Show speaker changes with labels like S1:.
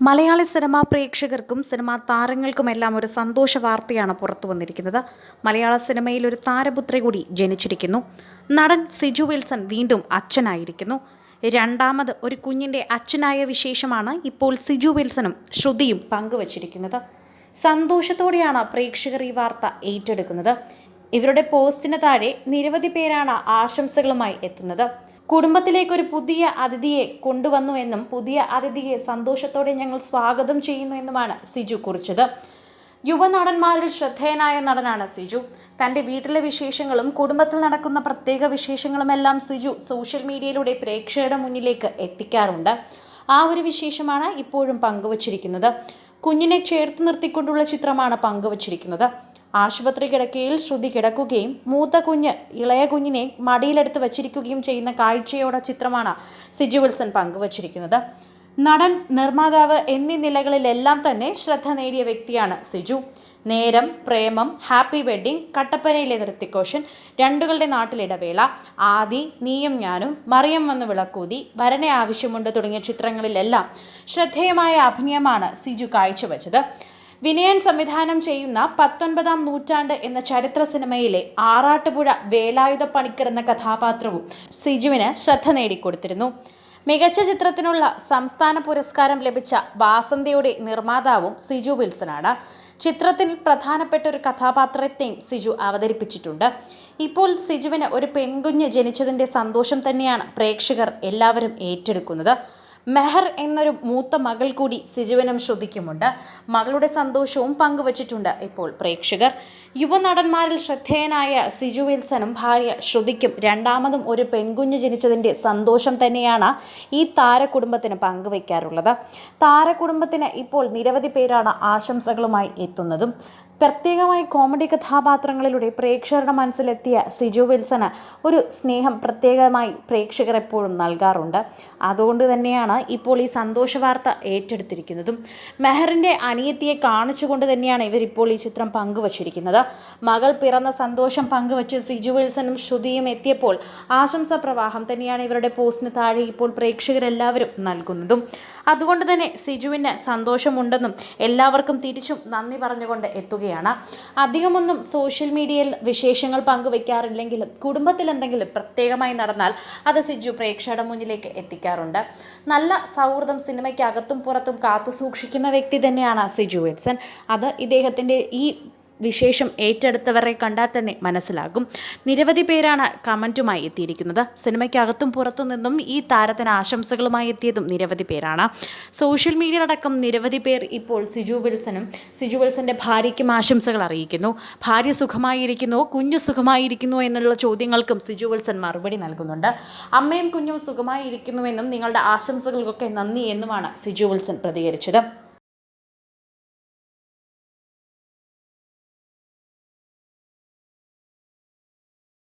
S1: Malayali cinema പ്രേക്ഷകർക്കും cinema താരങ്ങൾക്കുമെല്ലാം ഒരു സന്തോഷ വാർത്തയാണ് പുറത്തു വന്നിരിക്കുന്നത്. മലയാള സിനിമയിൽ ഒരു താരപുത്രി കൂടി ജനിച്ചിരിക്കുന്നു. നടൻ സിജു വിൽസൺ വീണ്ടും അച്ഛനായിരിക്കുന്നു. രണ്ടാമത് ഒരു കുഞ്ഞിൻ്റെ അച്ഛനായ വിശേഷമാണ് ഇപ്പോൾ സിജു വിൽസണും ശ്രുതിയും പങ്കുവച്ചിരിക്കുന്നത്. സന്തോഷത്തോടെയാണ് പ്രേക്ഷകർ ഈ വാർത്ത ഏറ്റെടുക്കുന്നത്. ഇവരുടെ പോസ്റ്റിന് താഴെ നിരവധി പേരാണ് ആശംസകളുമായി എത്തുന്നത്. കുടുംബത്തിലേക്കൊരു പുതിയ അതിഥിയെ കൊണ്ടുവന്നുവെന്നും പുതിയ അതിഥിയെ സന്തോഷത്തോടെ ഞങ്ങൾ സ്വാഗതം ചെയ്യുന്നു എന്നുമാണ് സിജു കുറിച്ചത്. യുവനടന്മാരിൽ ശ്രദ്ധേയനായ നടനാണ് സിജു. തൻ്റെ വീട്ടിലെ വിശേഷങ്ങളും കുടുംബത്തിൽ നടക്കുന്ന പ്രത്യേക വിശേഷങ്ങളുമെല്ലാം സിജു സോഷ്യൽ മീഡിയയിലൂടെ പ്രേക്ഷകരുടെ മുന്നിലേക്ക് എത്തിക്കാറുണ്ട്. ആ ഒരു വിശേഷമാണ് ഇപ്പോഴും പങ്കുവച്ചിരിക്കുന്നത്. കുഞ്ഞിനെ ചേർത്ത് നിർത്തിക്കൊണ്ടുള്ള ചിത്രമാണ് പങ്കുവച്ചിരിക്കുന്നത്. ആശുപത്രി കിടക്കയിൽ ശ്രുതി കിടക്കുകയും മൂത്ത കുഞ്ഞ് ഇളയ കുഞ്ഞിനെ മടിയിലെടുത്ത് വച്ചിരിക്കുകയും ചെയ്യുന്ന കാഴ്ചയോടെ ചിത്രമാണ് സിജു വിൽസൺ പങ്കുവച്ചിരിക്കുന്നത്. നടൻ, നിർമ്മാതാവ് എന്നീ നിലകളിലെല്ലാം തന്നെ ശ്രദ്ധ നേടിയ വ്യക്തിയാണ് സിജു. നേരം, പ്രേമം, ഹാപ്പി വെഡ്ഡിംഗ്, കട്ടപ്പനയിലെ നൃത്തിക്കോഷൻ, രണ്ടുകളുടെ നാട്ടിലിടവേള, ആദി, നീയും ഞാനും, മറിയം വന്ന് വിളക്കൂതി, ഭരണ ആവശ്യമുണ്ട് തുടങ്ങിയ ചിത്രങ്ങളിലെല്ലാം ശ്രദ്ധേയമായ അഭിനയമാണ് സിജു കാഴ്ചവെച്ചത്. വിനയൻ സംവിധാനം ചെയ്യുന്ന 19-ാം നൂറ്റാണ്ട് എന്ന ചരിത്ര സിനിമയിലെ ആറാട്ടുപുഴ വേലായുധ പണിക്കർ എന്ന കഥാപാത്രവും സിജുവിന് ശ്രദ്ധ നേടിക്കൊടുത്തിരുന്നു. മികച്ച ചിത്രത്തിനുള്ള സംസ്ഥാന പുരസ്കാരം ലഭിച്ച വാസന്തിയുടെ നിർമ്മാതാവും സിജു വിൽസണാണ്. ചിത്രത്തിൽ പ്രധാനപ്പെട്ട ഒരു കഥാപാത്രത്തെയും സിജു അവതരിപ്പിച്ചിട്ടുണ്ട്. ഇപ്പോൾ സിജുവിന് ഒരു പെൺകുഞ്ഞ് ജനിച്ചതിൻ്റെ സന്തോഷം തന്നെയാണ് പ്രേക്ഷകർ എല്ലാവരും ഏറ്റെടുക്കുന്നത്. മെഹർ എന്നൊരു മൂത്ത മകൾ കൂടി സിജുവിനും ശ്രുതിക്കുമുണ്ട്. മകളുടെ സന്തോഷവും പങ്കുവച്ചിട്ടുണ്ട് ഇപ്പോൾ പ്രേക്ഷകർ. യുവനടന്മാരിൽ ശ്രദ്ധേയനായ സിജു വിൽസണും ഭാര്യ ശ്രുതിക്കും രണ്ടാമതും ഒരു പെൺകുഞ്ഞ് ജനിച്ചതിൻ്റെ സന്തോഷം തന്നെയാണ് ഈ താരകുടുംബത്തിന് പങ്കുവയ്ക്കാറുള്ളത്. താരകുടുംബത്തിന് ഇപ്പോൾ നിരവധി പേരാണ് ആശംസകളുമായി എത്തുന്നതും. പ്രത്യേകമായി കോമഡി കഥാപാത്രങ്ങളിലൂടെ പ്രേക്ഷകരുടെ മനസ്സിലെത്തിയ സിജു വിൽസണ് ഒരു സ്നേഹം പ്രത്യേകമായി പ്രേക്ഷകർ എപ്പോഴും നൽകാറുണ്ട്. അതുകൊണ്ട് തന്നെയാണ് ഇപ്പോൾ ഈ സന്തോഷ വാർത്ത ഏറ്റെടുത്തിരിക്കുന്നതും. മെഹറിൻ്റെ അനിയത്തിയെ കാണിച്ചുകൊണ്ട് തന്നെയാണ് ഇവരിപ്പോൾ ഈ ചിത്രം പങ്കുവച്ചിരിക്കുന്നത്. മകൾ പിറന്ന സന്തോഷം പങ്കുവച്ച് സിജു വിൽസണും ശ്രുതിയും എത്തിയപ്പോൾ ആശംസാ പ്രവാഹം തന്നെയാണ് ഇവരുടെ പോസ്റ്റിന് താഴെ ഇപ്പോൾ പ്രേക്ഷകരെല്ലാവരും നൽകുന്നതും. അതുകൊണ്ട് തന്നെ സിജുവിന് സന്തോഷമുണ്ടെന്നും എല്ലാവർക്കും തിരിച്ചും നന്ദി പറഞ്ഞുകൊണ്ട് എത്തുകയാണ്. അധികമൊന്നും സോഷ്യൽ മീഡിയയിൽ വിശേഷങ്ങൾ പങ്കുവെക്കാറില്ലെങ്കിലും കുടുംബത്തിൽ എന്തെങ്കിലും പ്രത്യേകമായി നടന്നാൽ അത് സിജു പ്രേക്ഷകരുടെ മുന്നിലേക്ക് എത്തിക്കാറുണ്ട്. നല്ല സൗഹൃദം സിനിമയ്ക്കകത്തും പുറത്തും കാത്തു സൂക്ഷിക്കുന്ന വ്യക്തി തന്നെയാണ് സിജു വിൽസൺ. അത് ഇദ്ദേഹത്തിൻ്റെ ഈ വിശേഷം ഏറ്റെടുത്തവരെ കണ്ടാൽ തന്നെ മനസ്സിലാകും. നിരവധി പേരാണ് കമൻറ്റുമായി എത്തിയിരിക്കുന്നത്. സിനിമയ്ക്കകത്തും പുറത്തു നിന്നും ഈ താരത്തിന് ആശംസകളുമായി എത്തിയതും നിരവധി പേരാണ്. സോഷ്യൽ മീഡിയ അടക്കം നിരവധി പേർ ഇപ്പോൾ സിജു വിൽസനും സിജു വിൽസൻ്റെ ഭാര്യയ്ക്കും ആശംസകൾ അറിയിക്കുന്നു. ഭാര്യ സുഖമായിരിക്കുന്നു, കുഞ്ഞു സുഖമായിരിക്കുന്നു എന്നുള്ള ചോദ്യങ്ങൾക്കും സിജു വിൽസൺ മറുപടി നൽകുന്നുണ്ട്. അമ്മയും കുഞ്ഞും സുഖമായിരിക്കുന്നുവെന്നും നിങ്ങളുടെ ആശംസകൾക്കൊക്കെ നന്ദി എന്നുമാണ് സിജു വിൽസൺ പ്രതികരിച്ചത്.